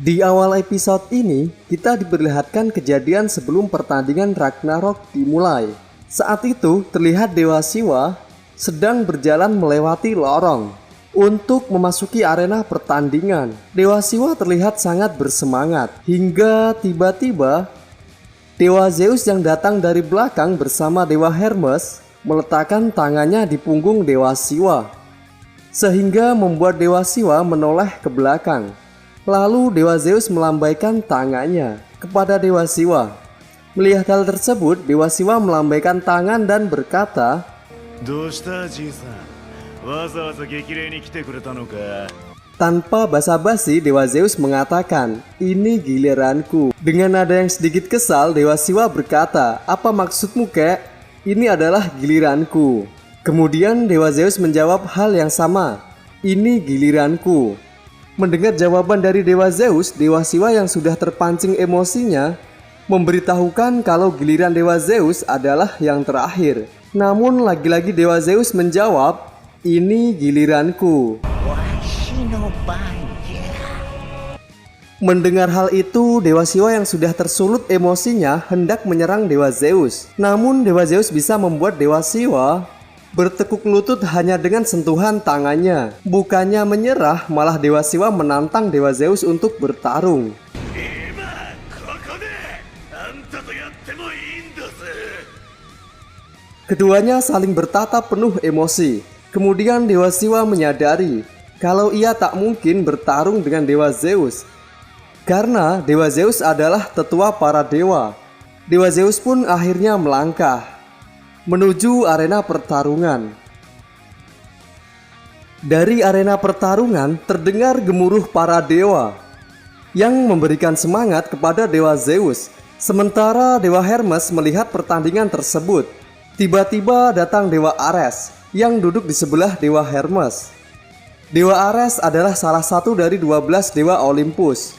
Di awal episode ini, kita diperlihatkan kejadian sebelum pertandingan Ragnarok dimulai. Saat itu, terlihat Dewa Siwa sedang berjalan melewati lorong untuk memasuki arena pertandingan. Dewa Siwa terlihat sangat bersemangat, hingga tiba-tiba Dewa Zeus yang datang dari belakang bersama Dewa Hermes meletakkan tangannya di punggung Dewa Siwa, sehingga membuat Dewa Siwa menoleh ke belakang. Lalu Dewa Zeus melambaikan tangannya kepada Dewa Siwa. Melihat hal tersebut, Dewa Siwa melambaikan tangan dan berkata, tanpa basa-basi, Dewa Zeus mengatakan, "Ini giliranku." Dengan nada yang sedikit kesal, Dewa Siwa berkata, "Apa maksudmu, kek? Ini adalah giliranku." Kemudian Dewa Zeus menjawab hal yang sama, "Ini giliranku." Mendengar jawaban dari Dewa Zeus, Dewa Siwa yang sudah terpancing emosinya memberitahukan kalau giliran Dewa Zeus adalah yang terakhir. Namun lagi-lagi Dewa Zeus menjawab, "Ini giliranku." Mendengar hal itu, Dewa Siwa yang sudah tersulut emosinya hendak menyerang Dewa Zeus. Namun Dewa Zeus bisa membuat Dewa Siwa bertekuk lutut hanya dengan sentuhan tangannya. Bukannya menyerah, malah Dewa Siwa menantang Dewa Zeus untuk bertarung. Keduanya saling bertatap penuh emosi. Kemudian Dewa Siwa menyadari kalau ia tak mungkin bertarung dengan Dewa Zeus, karena Dewa Zeus adalah tetua para dewa. Dewa Zeus pun akhirnya melangkah menuju arena pertarungan. Dari arena pertarungan terdengar gemuruh para dewa yang memberikan semangat kepada Dewa Zeus. Sementara Dewa Hermes melihat pertandingan tersebut, tiba-tiba datang Dewa Ares yang duduk di sebelah Dewa Hermes. Dewa Ares adalah salah satu dari 12 dewa Olympus.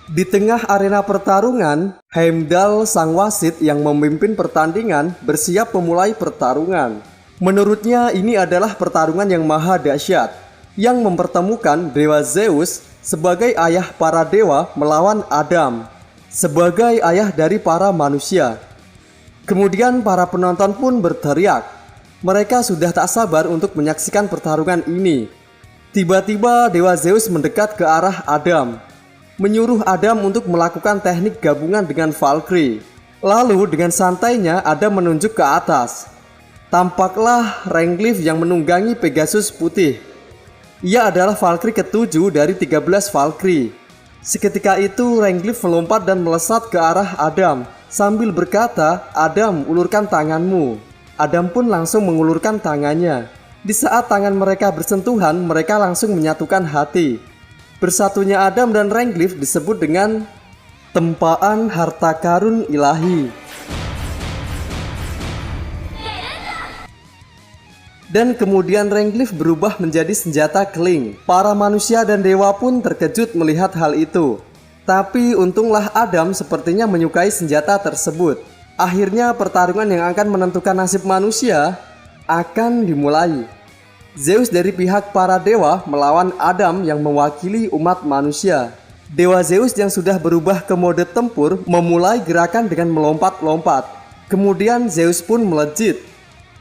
Di tengah arena pertarungan, Heimdall sang wasit yang memimpin pertandingan bersiap memulai pertarungan. Menurutnya ini adalah pertarungan yang maha dahsyat yang mempertemukan Dewa Zeus sebagai ayah para dewa melawan Adam sebagai ayah dari para manusia. Kemudian para penonton pun berteriak. Mereka sudah tak sabar untuk menyaksikan pertarungan ini. Tiba-tiba Dewa Zeus mendekat ke arah Adam, menyuruh Adam untuk melakukan teknik gabungan dengan Valkyrie. Lalu dengan santainya Adam menunjuk ke atas. Tampaklah Renglif yang menunggangi Pegasus putih. Ia adalah Valkyrie ke-7 dari 13 Valkyrie. Seketika itu Renglif melompat dan melesat ke arah Adam sambil berkata, "Adam, ulurkan tanganmu." Adam pun langsung mengulurkan tangannya. Di saat tangan mereka bersentuhan, mereka langsung menyatukan hati. Bersatunya Adam dan Renglif disebut dengan tempaan harta karun ilahi. Dan kemudian Renglif berubah menjadi senjata keling. Para manusia dan dewa pun terkejut melihat hal itu. Tapi untunglah Adam sepertinya menyukai senjata tersebut. Akhirnya pertarungan yang akan menentukan nasib manusia akan dimulai. Zeus dari pihak para dewa melawan Adam yang mewakili umat manusia. Dewa Zeus yang sudah berubah ke mode tempur memulai gerakan dengan melompat-lompat. Kemudian Zeus pun melejit,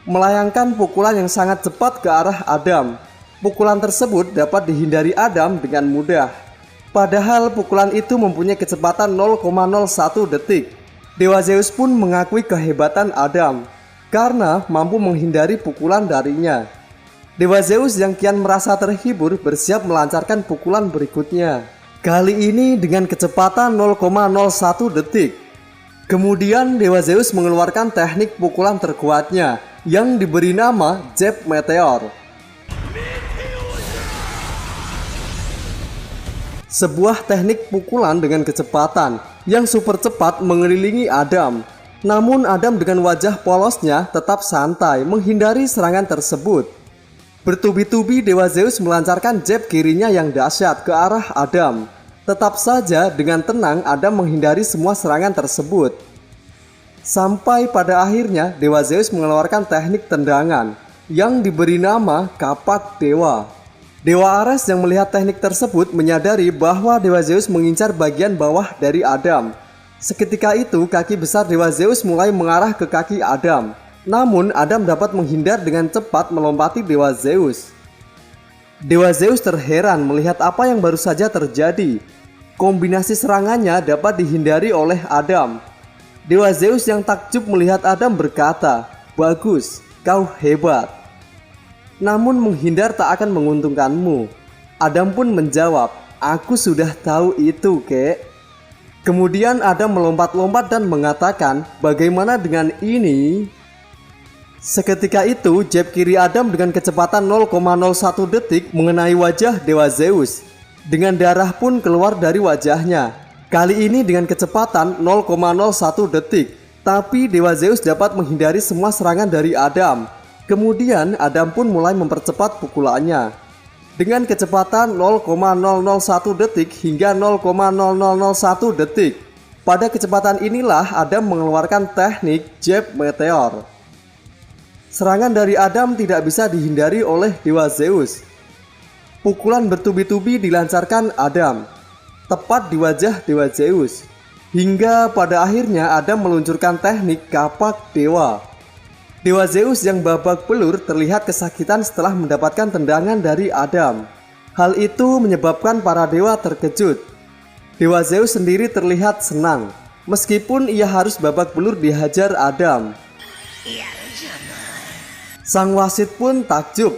melayangkan pukulan yang sangat cepat ke arah Adam. Pukulan tersebut dapat dihindari Adam dengan mudah. Padahal pukulan itu mempunyai kecepatan 0,01 detik. Dewa Zeus pun mengakui kehebatan Adam karena mampu menghindari pukulan darinya. Dewa Zeus yang kian merasa terhibur bersiap melancarkan pukulan berikutnya. Kali ini dengan kecepatan 0,01 detik. Kemudian Dewa Zeus mengeluarkan teknik pukulan terkuatnya yang diberi nama Jab Meteor. Sebuah teknik pukulan dengan kecepatan yang super cepat mengelilingi Adam. Namun Adam dengan wajah polosnya tetap santai menghindari serangan tersebut. Bertubi-tubi Dewa Zeus melancarkan jab kirinya yang dahsyat ke arah Adam. Tetap saja dengan tenang Adam menghindari semua serangan tersebut. Sampai pada akhirnya Dewa Zeus mengeluarkan teknik tendangan yang diberi nama Kapak Dewa. Dewa Ares yang melihat teknik tersebut menyadari bahwa Dewa Zeus mengincar bagian bawah dari Adam. Seketika itu kaki besar Dewa Zeus mulai mengarah ke kaki Adam. Namun Adam dapat menghindar dengan cepat melompati Dewa Zeus. Dewa Zeus terheran melihat apa yang baru saja terjadi. Kombinasi serangannya dapat dihindari oleh Adam. Dewa Zeus yang takjub melihat Adam berkata, "Bagus, kau hebat. Namun menghindar tak akan menguntungkanmu." Adam pun menjawab, "Aku sudah tahu itu, kek." Kemudian Adam melompat-lompat dan mengatakan, "Bagaimana dengan ini?" Seketika itu jab kiri Adam dengan kecepatan 0,01 detik mengenai wajah Dewa Zeus. Dengan darah pun keluar dari wajahnya. Kali ini dengan kecepatan 0,01 detik. Tapi Dewa Zeus dapat menghindari semua serangan dari Adam. Kemudian Adam pun mulai mempercepat pukulannya. Dengan kecepatan 0,001 detik hingga 0,0001 detik. Pada kecepatan inilah Adam mengeluarkan teknik jab meteor. Serangan dari Adam tidak bisa dihindari oleh Dewa Zeus. Pukulan bertubi-tubi dilancarkan Adam, tepat di wajah Dewa Zeus. Hingga pada akhirnya Adam meluncurkan teknik kapak dewa. Dewa Zeus yang babak belur terlihat kesakitan setelah mendapatkan tendangan dari Adam. Hal itu menyebabkan para dewa terkejut. Dewa Zeus sendiri terlihat senang, meskipun ia harus babak belur dihajar Adam. Sang wasit pun takjub.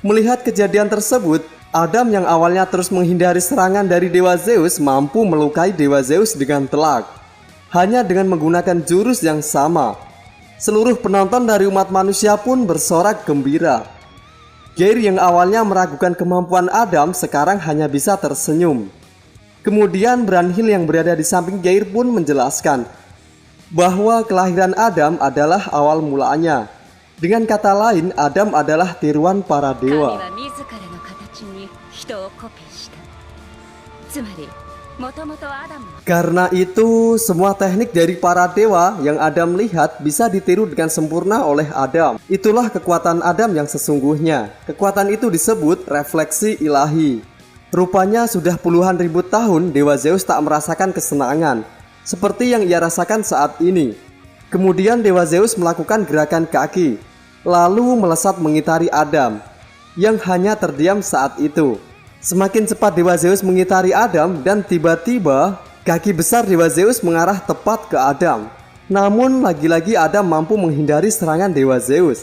Melihat kejadian tersebut, Adam yang awalnya terus menghindari serangan dari Dewa Zeus mampu melukai Dewa Zeus dengan telak. Hanya dengan menggunakan jurus yang sama. Seluruh penonton dari umat manusia pun bersorak gembira. Geir yang awalnya meragukan kemampuan Adam sekarang hanya bisa tersenyum. Kemudian Branhil yang berada di samping Geir pun menjelaskan bahwa kelahiran Adam adalah awal mulanya. Dengan kata lain, Adam adalah tiruan para dewa. Karena itu, semua teknik dari para dewa yang Adam lihat bisa ditiru dengan sempurna oleh Adam. Itulah kekuatan Adam yang sesungguhnya. Kekuatan itu disebut refleksi ilahi. Rupanya sudah puluhan ribu tahun Dewa Zeus tak merasakan kesenangan, seperti yang ia rasakan saat ini. Kemudian Dewa Zeus melakukan gerakan kaki, lalu melesat mengitari Adam, yang hanya terdiam saat itu. Semakin cepat Dewa Zeus mengitari Adam dan tiba-tiba kaki besar Dewa Zeus mengarah tepat ke Adam. Namun lagi-lagi Adam mampu menghindari serangan Dewa Zeus.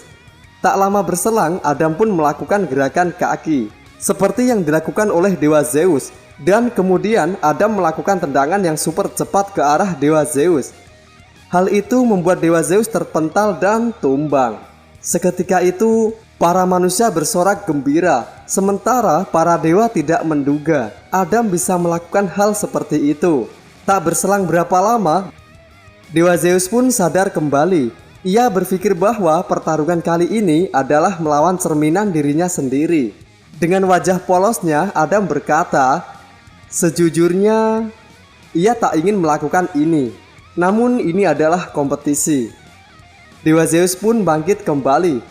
Tak lama berselang Adam pun melakukan gerakan kaki, seperti yang dilakukan oleh Dewa Zeus. Dan kemudian Adam melakukan tendangan yang super cepat ke arah Dewa Zeus. Hal itu membuat Dewa Zeus terpental dan tumbang. Seketika itu, para manusia bersorak gembira, sementara para dewa tidak menduga Adam bisa melakukan hal seperti itu. Tak berselang berapa lama, Dewa Zeus pun sadar kembali. Ia berpikir bahwa pertarungan kali ini adalah melawan cerminan dirinya sendiri. Dengan wajah polosnya, Adam berkata, "Sejujurnya, ia tak ingin melakukan ini. Namun ini adalah kompetisi." Dewa Zeus pun bangkit kembali.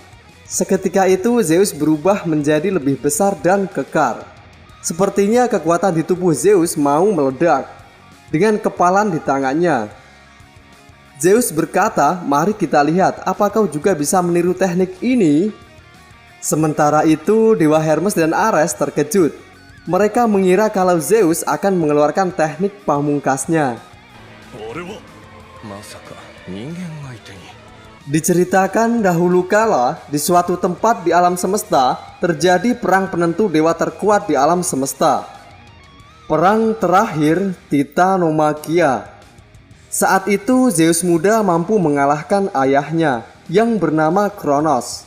Seketika itu Zeus berubah menjadi lebih besar dan kekar. Sepertinya kekuatan di tubuh Zeus mau meledak. Dengan kepalan di tangannya, Zeus berkata, "Mari kita lihat apakah kau juga bisa meniru teknik ini." Sementara itu Dewa Hermes dan Ares terkejut. Mereka mengira kalau Zeus akan mengeluarkan teknik pamungkasnya. Diceritakan dahulu kala di suatu tempat di alam semesta terjadi perang penentu dewa terkuat di alam semesta. Perang terakhir Titanomakhia. Saat itu Zeus muda mampu mengalahkan ayahnya yang bernama Kronos.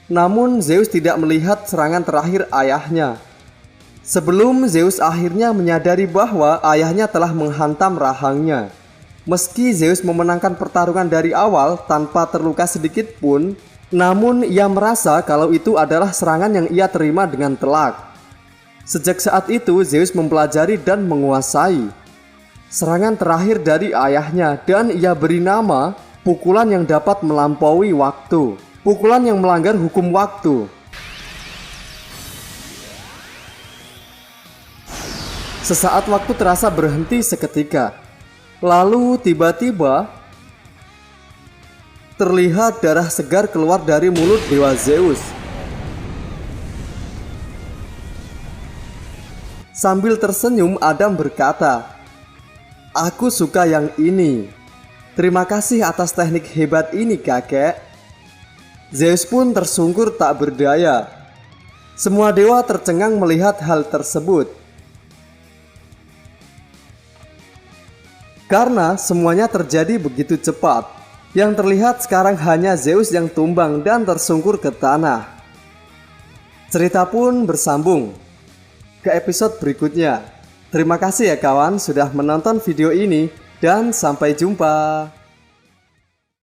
Namun Zeus tidak melihat serangan terakhir ayahnya. Sebelum Zeus akhirnya menyadari bahwa ayahnya telah menghantam rahangnya. Meski Zeus memenangkan pertarungan dari awal tanpa terluka sedikit pun, namun ia merasa kalau itu adalah serangan yang ia terima dengan telak. Sejak saat itu Zeus mempelajari dan menguasai serangan terakhir dari ayahnya dan ia beri nama pukulan yang dapat melampaui waktu, pukulan yang melanggar hukum waktu. Sesaat waktu terasa berhenti seketika. Lalu tiba-tiba terlihat darah segar keluar dari mulut Dewa Zeus. Sambil tersenyum, Adam berkata, "Aku suka yang ini. Terima kasih atas teknik hebat ini, kakek." Zeus pun tersungkur tak berdaya. Semua dewa tercengang melihat hal tersebut. Karena semuanya terjadi begitu cepat, yang terlihat sekarang hanya Zeus yang tumbang dan tersungkur ke tanah. Cerita pun bersambung ke episode berikutnya. Terima kasih ya kawan sudah menonton video ini dan sampai jumpa.